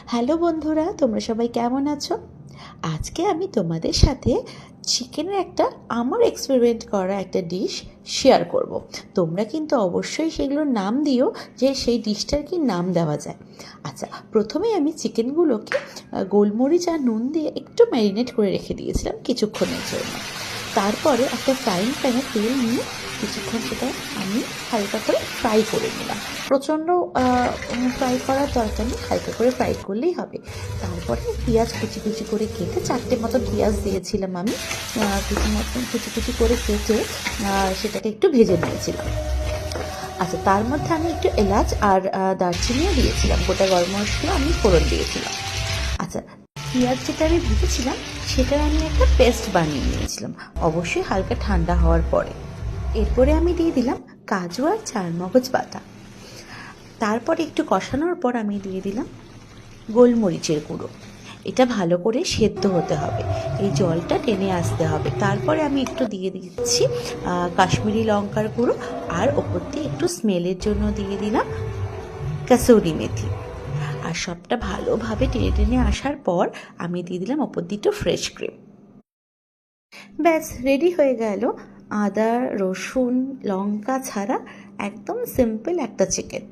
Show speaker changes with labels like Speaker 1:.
Speaker 1: Hello বন্ধুরা, তোমরা সবাই কেমন আছো? আজকে আমি তোমাদের সাথে চিকেনের আমার এক্সপেরিমেন্ট করা একটা ডিশ শেয়ার করব। তোমরা কিন্তু অবশ্যই সেগুলোর নাম দিও যে সেই ডিশটার কি নাম দেওয়া যায়। আচ্ছা, প্রথমেই আমি চিকেনগুলোকে গোলমরিচ আর নুন দিয়ে একটু ম্যারিনেট করে রেখে দিয়েছিলাম কিছুক্ষণের জন্য। তারপরে একটা ফ্রাইং প্যানে তেল নিয়ে কিছুক্ষণ সেটা আমি হালকা করে ফ্রাই করে নিলাম। প্রচণ্ড ফ্রাই করার দরকার নেই, হালকা করে ফ্রাই করলেই হবে। তারপরে পেঁয়াজ কুচি কুচি করে কেটে 4টে মতো পেঁয়াজ দিয়েছিলাম আমি, কুচি কুচি করে কেটে সেটাকে একটু ভেজে নিয়েছিলাম। আচ্ছা, তার মধ্যে আমি একটু এলাচ আর দারচিনিও দিয়েছিলাম, গোটা গরম মশলা আমি ফোড়ন দিয়েছিলাম। আচ্ছা, পেঁয়াজ যেটা আমি ভেজেছিলাম সেটার আমি একটা পেস্ট বানিয়ে নিয়েছিলাম, অবশ্যই হালকা ঠান্ডা হওয়ার পরে। এরপরে আমি দিয়ে দিলাম কাজু আর চারমগজ বাটা। তারপরে একটু কষানোর পর আমি দিয়ে দিলাম গোলমরিচের গুঁড়ো। এটা ভালো করে সেদ্ধ হতে হবে, এই জলটা টেনে আসতে হবে। তারপরে আমি একটু দিয়ে দিচ্ছি কাশ্মীরি লঙ্কার গুঁড়ো, আর ওপর দিয়ে একটু স্মেলের জন্য দিয়ে দিলাম কাসুরি মেথি। আর সবটা ভালোভাবে টেনে টেনে আসার পর আমি দিয়ে দিলাম ওপর দিয়ে একটু ফ্রেশ ক্রিম। ব্যাস রেডি হয়ে গেল আদা রসুন লঙ্কা ছাড়া একদম সিম্পল একটা চিকেন।